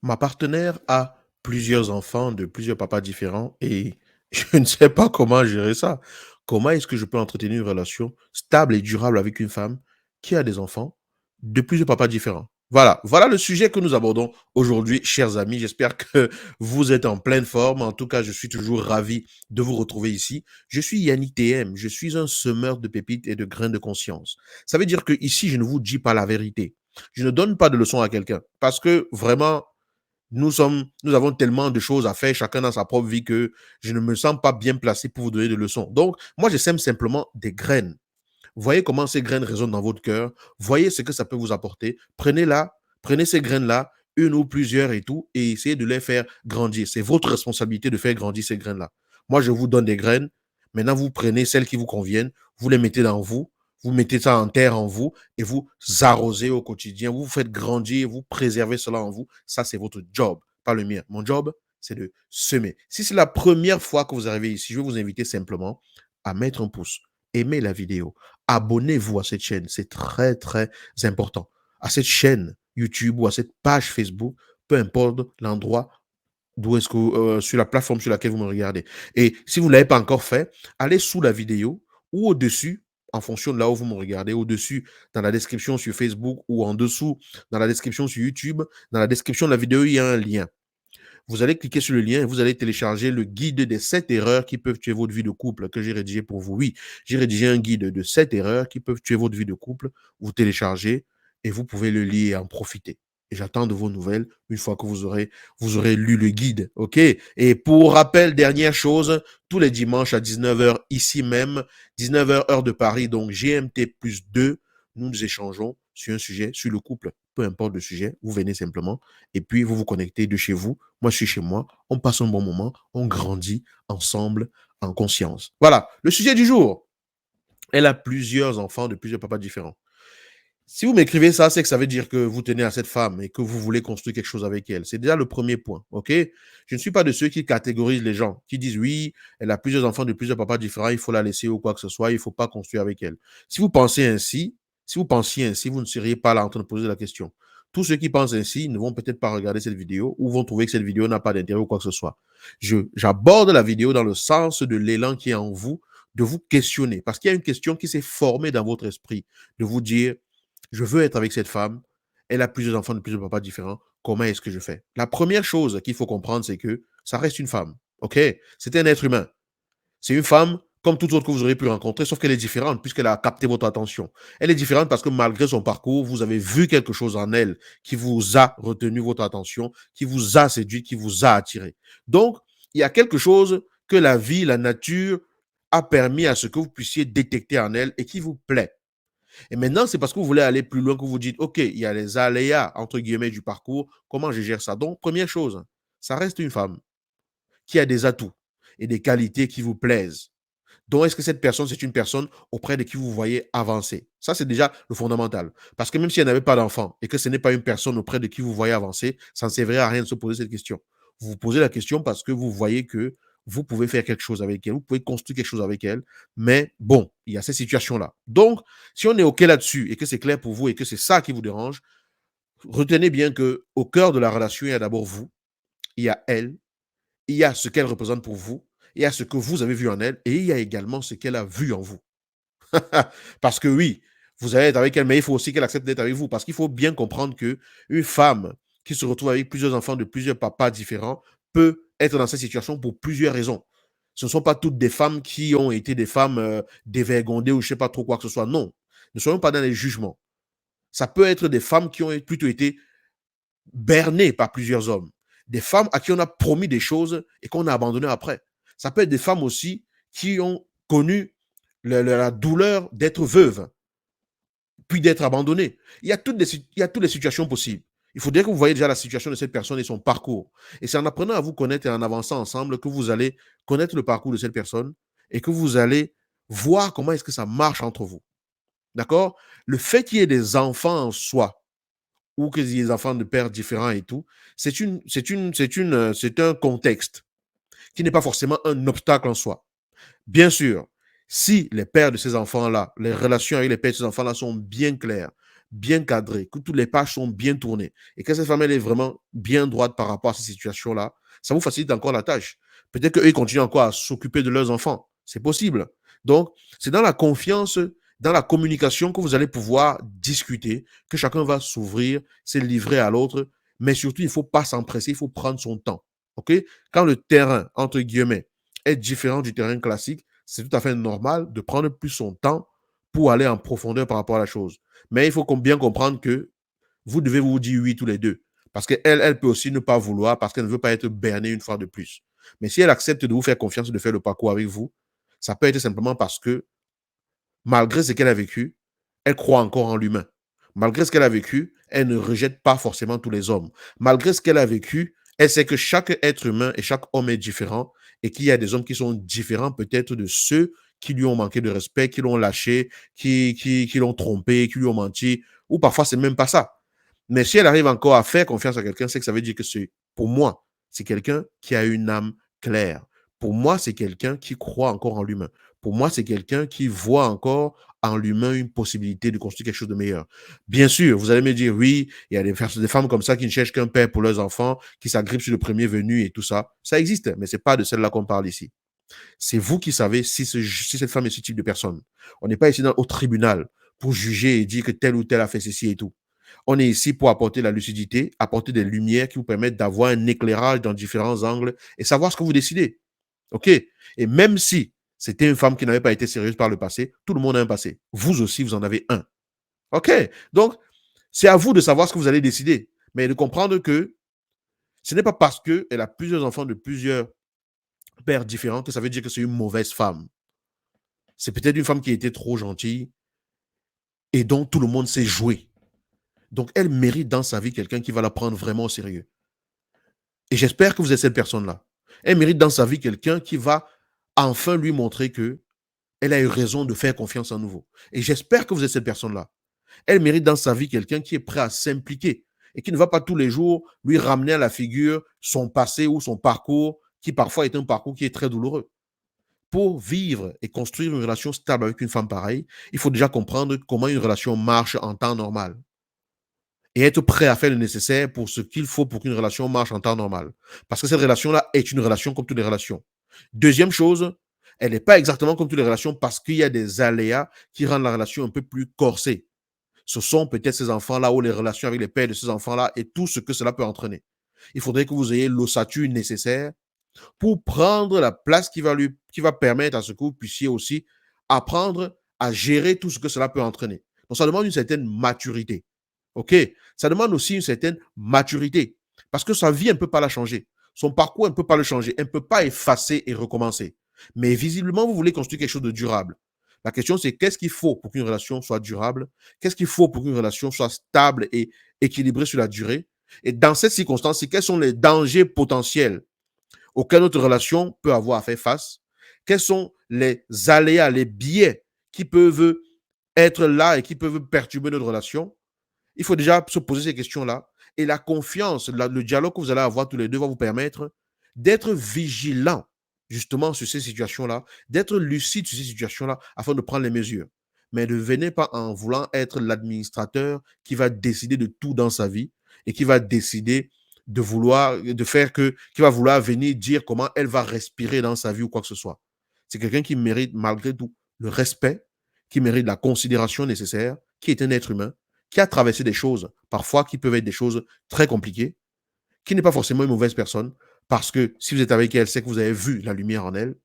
Ma partenaire a plusieurs enfants de plusieurs papas différents et je ne sais pas comment gérer ça. Comment est-ce que je peux entretenir une relation stable et durable avec une femme qui a des enfants de plusieurs papas différents? Voilà le sujet que nous abordons aujourd'hui, chers amis. J'espère que vous êtes en pleine forme. En tout cas, je suis toujours ravi de vous retrouver ici. Je suis Yannick TM. Je suis un semeur de pépites et de grains de conscience. Ça veut dire que ici, je ne vous dis pas la vérité. Je ne donne pas de leçons à quelqu'un parce que vraiment, nous avons tellement de choses à faire, chacun dans sa propre vie, que je ne me sens pas bien placé pour vous donner des leçons. Donc, moi, je sème simplement des graines. Voyez comment ces graines résonnent dans votre cœur. Voyez ce que ça peut vous apporter. Prenez-la, prenez ces graines-là, une ou plusieurs et tout, et essayez de les faire grandir. C'est votre responsabilité de faire grandir ces graines-là. Moi, je vous donne des graines. Maintenant, vous prenez celles qui vous conviennent, vous les mettez dans vous, vous mettez ça en terre en vous et vous arrosez au quotidien. Vous faites grandir, vous préservez cela en vous. Ça, c'est votre job, pas le mien. Mon job, c'est de semer. Si c'est la première fois que vous arrivez ici, je vais vous inviter simplement à mettre un pouce, aimer la vidéo, abonnez-vous à cette chaîne. C'est très, très important. À cette chaîne YouTube ou à cette page Facebook, peu importe l'endroit d'où est-ce que, sur la plateforme sur laquelle vous me regardez. Et si vous ne l'avez pas encore fait, allez sous la vidéo ou au-dessus, en fonction de là où vous me regardez, au-dessus, dans la description sur Facebook ou en dessous, dans la description sur YouTube, dans la description de la vidéo, il y a un lien. Vous allez cliquer sur le lien et vous allez télécharger le guide des 7 erreurs qui peuvent tuer votre vie de couple que j'ai rédigé pour vous. Oui, j'ai rédigé un guide de 7 erreurs qui peuvent tuer votre vie de couple. Vous téléchargez et vous pouvez le lire et en profiter. Et j'attends de vos nouvelles une fois que vous aurez lu le guide. OK? Et pour rappel, dernière chose, tous les dimanches à 19h ici même, 19h heure de Paris, donc GMT plus 2, nous échangeons sur un sujet, sur le couple. Peu importe le sujet, vous venez simplement et puis vous vous connectez de chez vous. Moi, je suis chez moi. On passe un bon moment. On grandit ensemble en conscience. Voilà, le sujet du jour. Elle a plusieurs enfants de plusieurs papas différents. Si vous m'écrivez ça, c'est que ça veut dire que vous tenez à cette femme et que vous voulez construire quelque chose avec elle. C'est déjà le premier point, ok? Je ne suis pas de ceux qui catégorisent les gens, qui disent oui, elle a plusieurs enfants de plusieurs papas différents, il faut la laisser ou quoi que ce soit, il ne faut pas construire avec elle. Si vous pensez ainsi, si vous pensiez ainsi, vous ne seriez pas là en train de poser la question. Tous ceux qui pensent ainsi ne vont peut-être pas regarder cette vidéo ou vont trouver que cette vidéo n'a pas d'intérêt ou quoi que ce soit. J'aborde la vidéo dans le sens de l'élan qui est en vous, de vous questionner, parce qu'il y a une question qui s'est formée dans votre esprit, de vous dire, je veux être avec cette femme, elle a plusieurs enfants de plusieurs papas différents, comment est-ce que je fais? La première chose qu'il faut comprendre, c'est que ça reste une femme, ok? C'est un être humain. C'est une femme comme toute autre que vous aurez pu rencontrer, sauf qu'elle est différente puisqu'elle a capté votre attention. Elle est différente parce que malgré son parcours, vous avez vu quelque chose en elle qui vous a retenu votre attention, qui vous a séduit, qui vous a attiré. Donc, il y a quelque chose que la vie, la nature a permis à ce que vous puissiez détecter en elle et qui vous plaît. Et maintenant, c'est parce que vous voulez aller plus loin que vous dites, OK, il y a les aléas, entre guillemets, du parcours. Comment je gère ça? Donc, première chose, ça reste une femme qui a des atouts et des qualités qui vous plaisent. Donc, est-ce que cette personne, c'est une personne auprès de qui vous voyez avancer? Ça, c'est déjà le fondamental. Parce que même si elle n'avait pas d'enfant et que ce n'est pas une personne auprès de qui vous voyez avancer, ça ne servirait à rien de se poser cette question. Vous vous posez la question parce que vous voyez que vous pouvez faire quelque chose avec elle, vous pouvez construire quelque chose avec elle, mais bon, il y a ces situations-là. Donc, si on est OK là-dessus et que c'est clair pour vous et que c'est ça qui vous dérange, retenez bien que au cœur de la relation, il y a d'abord vous, il y a elle, il y a ce qu'elle représente pour vous, il y a ce que vous avez vu en elle et il y a également ce qu'elle a vu en vous. Parce que oui, vous allez être avec elle, mais il faut aussi qu'elle accepte d'être avec vous. Parce qu'il faut bien comprendre que une femme qui se retrouve avec plusieurs enfants de plusieurs papas différents peut être dans cette situation pour plusieurs raisons. Ce ne sont pas toutes des femmes qui ont été des femmes dévergondées ou je ne sais pas trop quoi que ce soit. Non. Ne soyons pas dans les jugements. Ça peut être des femmes qui ont plutôt été bernées par plusieurs hommes. Des femmes à qui on a promis des choses et qu'on a abandonnées après. Ça peut être des femmes aussi qui ont connu la douleur d'être veuve puis d'être abandonné. Il y a toutes les situations possibles. Il faudrait que vous voyez déjà la situation de cette personne et son parcours. Et c'est en apprenant à vous connaître et en avançant ensemble que vous allez connaître le parcours de cette personne et que vous allez voir comment est-ce que ça marche entre vous. D'accord? Le fait qu'il y ait des enfants en soi ou qu'il y ait des enfants de pères différents et tout, c'est un contexte qui n'est pas forcément un obstacle en soi. Bien sûr, si les pères de ces enfants-là, les relations avec les pères de ces enfants-là sont bien claires, bien cadré, que toutes les pages sont bien tournées et que cette femme, elle est vraiment bien droite par rapport à cette situation-là, ça vous facilite encore la tâche. Peut-être qu'eux, ils continuent encore à s'occuper de leurs enfants. C'est possible. Donc, c'est dans la confiance, dans la communication que vous allez pouvoir discuter, que chacun va s'ouvrir, se livrer à l'autre. Mais surtout, il ne faut pas s'empresser, il faut prendre son temps. OK? Quand le terrain, entre guillemets, est différent du terrain classique, c'est tout à fait normal de prendre plus son temps pour aller en profondeur par rapport à la chose. Mais il faut bien comprendre que vous devez vous dire oui tous les deux. Parce qu'elle, elle peut aussi ne pas vouloir parce qu'elle ne veut pas être bernée une fois de plus. Mais si elle accepte de vous faire confiance et de faire le parcours avec vous, ça peut être simplement parce que, malgré ce qu'elle a vécu, elle croit encore en l'humain. Malgré ce qu'elle a vécu, elle ne rejette pas forcément tous les hommes. Malgré ce qu'elle a vécu, elle sait que chaque être humain et chaque homme est différent et qu'il y a des hommes qui sont différents peut-être de ceux qui lui ont manqué de respect, qui l'ont lâché, qui l'ont trompé, qui lui ont menti, ou parfois c'est même pas ça. Mais si elle arrive encore à faire confiance à quelqu'un, c'est que ça veut dire que c'est, pour moi, c'est quelqu'un qui a une âme claire. Pour moi, c'est quelqu'un qui croit encore en l'humain. Pour moi, c'est quelqu'un qui voit encore en l'humain une possibilité de construire quelque chose de meilleur. Bien sûr, vous allez me dire, oui, il y a des femmes comme ça qui ne cherchent qu'un père pour leurs enfants, qui s'agrippent sur le premier venu et tout ça. Ça existe, mais c'est pas de celle-là qu'on parle ici. C'est vous qui savez si cette femme est ce type de personne. On n'est pas ici au tribunal pour juger et dire que tel ou tel a fait ceci et tout. On est ici pour apporter la lucidité, apporter des lumières qui vous permettent d'avoir un éclairage dans différents angles et savoir ce que vous décidez. OK? Et même si c'était une femme qui n'avait pas été sérieuse par le passé, tout le monde a un passé. Vous aussi, vous en avez un. OK? Donc, c'est à vous de savoir ce que vous allez décider, mais de comprendre que ce n'est pas parce qu'elle a plusieurs enfants de plusieurs pères différents que ça veut dire que c'est une mauvaise femme. C'est peut-être une femme qui était trop gentille et dont tout le monde sait jouer. Donc, elle mérite dans sa vie quelqu'un qui va la prendre vraiment au sérieux. Et j'espère que vous êtes cette personne-là. Elle mérite dans sa vie quelqu'un qui va enfin lui montrer que elle a eu raison de faire confiance en nouveau. Et j'espère que vous êtes cette personne-là. Elle mérite dans sa vie quelqu'un qui est prêt à s'impliquer et qui ne va pas tous les jours lui ramener à la figure son passé ou son parcours, qui parfois est un parcours qui est très douloureux. Pour vivre et construire une relation stable avec une femme pareille, il faut déjà comprendre comment une relation marche en temps normal et être prêt à faire le nécessaire pour ce qu'il faut pour qu'une relation marche en temps normal. Parce que cette relation-là est une relation comme toutes les relations. Deuxième chose, elle n'est pas exactement comme toutes les relations parce qu'il y a des aléas qui rendent la relation un peu plus corsée. Ce sont peut-être ces enfants-là ou les relations avec les pères de ces enfants-là et tout ce que cela peut entraîner. Il faudrait que vous ayez l'ossature nécessaire pour prendre la place qui va permettre à ce que vous puissiez aussi apprendre à gérer tout ce que cela peut entraîner. Donc, ça demande une certaine maturité. OK? Ça demande aussi une certaine maturité. Parce que sa vie, elle ne peut pas la changer. Son parcours, elle ne peut pas le changer. Elle ne peut pas effacer et recommencer. Mais visiblement, vous voulez construire quelque chose de durable. La question, c'est qu'est-ce qu'il faut pour qu'une relation soit durable? Qu'est-ce qu'il faut pour qu'une relation soit stable et équilibrée sur la durée? Et dans cette circonstance, quels sont les dangers potentiels auxquelles notre relation peut avoir à faire face? Quels sont les aléas, les biais qui peuvent être là et qui peuvent perturber notre relation? Il faut déjà se poser ces questions-là. Et la confiance, le dialogue que vous allez avoir tous les deux va vous permettre d'être vigilant justement sur ces situations-là, d'être lucide sur ces situations-là afin de prendre les mesures. Mais ne venez pas en voulant être l'administrateur qui va décider de tout dans sa vie et qui va décider qui va vouloir venir dire comment elle va respirer dans sa vie ou quoi que ce soit. C'est quelqu'un qui mérite malgré tout le respect, qui mérite la considération nécessaire, qui est un être humain, qui a traversé des choses, parfois qui peuvent être des choses très compliquées, qui n'est pas forcément une mauvaise personne, parce que si vous êtes avec elle, c'est que vous avez vu la lumière en elle.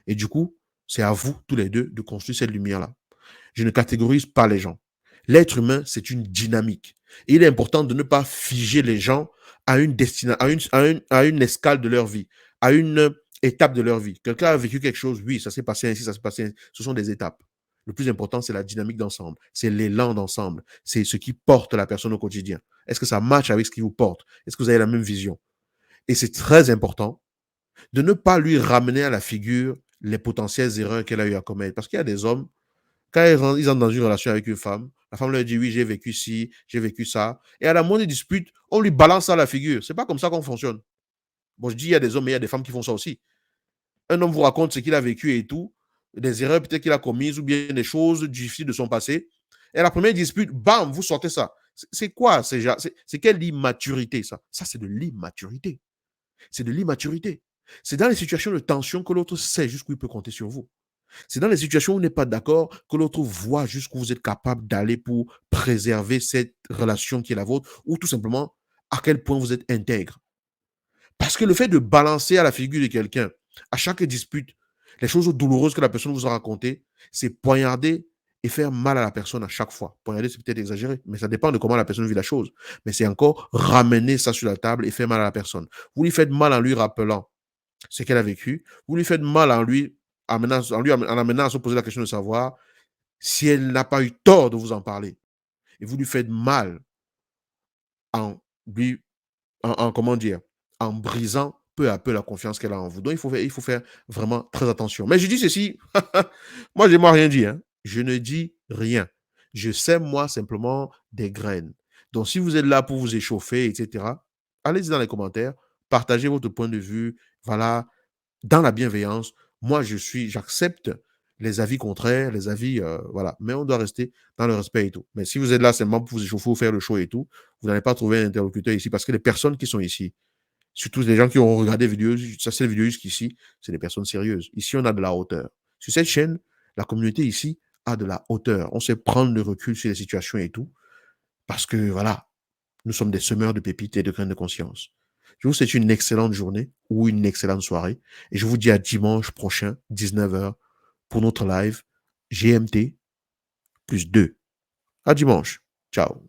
Et du coup, c'est à vous, tous les deux, de construire cette lumière-là. Je ne catégorise pas les gens. L'être humain, c'est une dynamique. Et il est important de ne pas figer les gens à une destination, à une escale de leur vie, à une étape de leur vie. Quelqu'un a vécu quelque chose, oui, ça s'est passé ainsi, ça s'est passé ainsi. Ce sont des étapes. Le plus important, c'est la dynamique d'ensemble. C'est l'élan d'ensemble. C'est ce qui porte la personne au quotidien. Est-ce que ça matche avec ce qui vous porte? Est-ce que vous avez la même vision? Et c'est très important de ne pas lui ramener à la figure les potentielles erreurs qu'elle a eu à commettre. Parce qu'il y a des hommes, quand ils entrent dans une relation avec une femme, la femme leur dit oui, j'ai vécu ci, j'ai vécu ça. Et à la moindre dispute, on lui balance ça à la figure. C'est pas comme ça qu'on fonctionne. Bon, je dis il y a des hommes, mais il y a des femmes qui font ça aussi. Un homme vous raconte ce qu'il a vécu et tout, des erreurs peut-être qu'il a commises ou bien des choses difficiles de son passé. Et à la première dispute, bam, vous sortez ça. C'est quoi? C'est quelle immaturité, ça? Ça, c'est de l'immaturité. C'est de l'immaturité. C'est dans les situations de tension que l'autre sait jusqu'où il peut compter sur vous. C'est dans les situations où on n'est pas d'accord que l'autre voit jusqu'où vous êtes capable d'aller pour préserver cette relation qui est la vôtre, ou tout simplement à quel point vous êtes intègre. Parce que le fait de balancer à la figure de quelqu'un, à chaque dispute, les choses douloureuses que la personne vous a racontées, c'est poignarder et faire mal à la personne à chaque fois. Poignarder, c'est peut-être exagéré, mais ça dépend de comment la personne vit la chose. Mais c'est encore ramener ça sur la table et faire mal à la personne. Vous lui faites mal en lui rappelant ce qu'elle a vécu. Vous lui faites mal en amenant à se poser la question de savoir si elle n'a pas eu tort de vous en parler. Et vous lui faites mal en lui comment dire, en brisant peu à peu la confiance qu'elle a en vous. Donc, il faut faire vraiment très attention. Mais je dis ceci, moi, je n'ai rien dit. Hein. Je ne dis rien. Je sème, moi, simplement des graines. Donc, si vous êtes là pour vous échauffer, etc., allez-y dans les commentaires, partagez votre point de vue, voilà, dans la bienveillance. Moi, j'accepte les avis contraires, les avis, voilà. Mais on doit rester dans le respect et tout. Mais si vous êtes là seulement pour vous échauffer ou faire le show et tout, vous n'allez pas trouver un interlocuteur ici parce que les personnes qui sont ici, surtout les gens qui ont regardé cette vidéo jusqu'ici, c'est des personnes sérieuses. Ici, on a de la hauteur. Sur cette chaîne, la communauté ici a de la hauteur. On sait prendre le recul sur les situations et tout parce que, voilà, nous sommes des semeurs de pépites et de graines de conscience. Je vous souhaite une excellente journée ou une excellente soirée. Et je vous dis à dimanche prochain, 19h, pour notre live GMT plus 2. À dimanche. Ciao.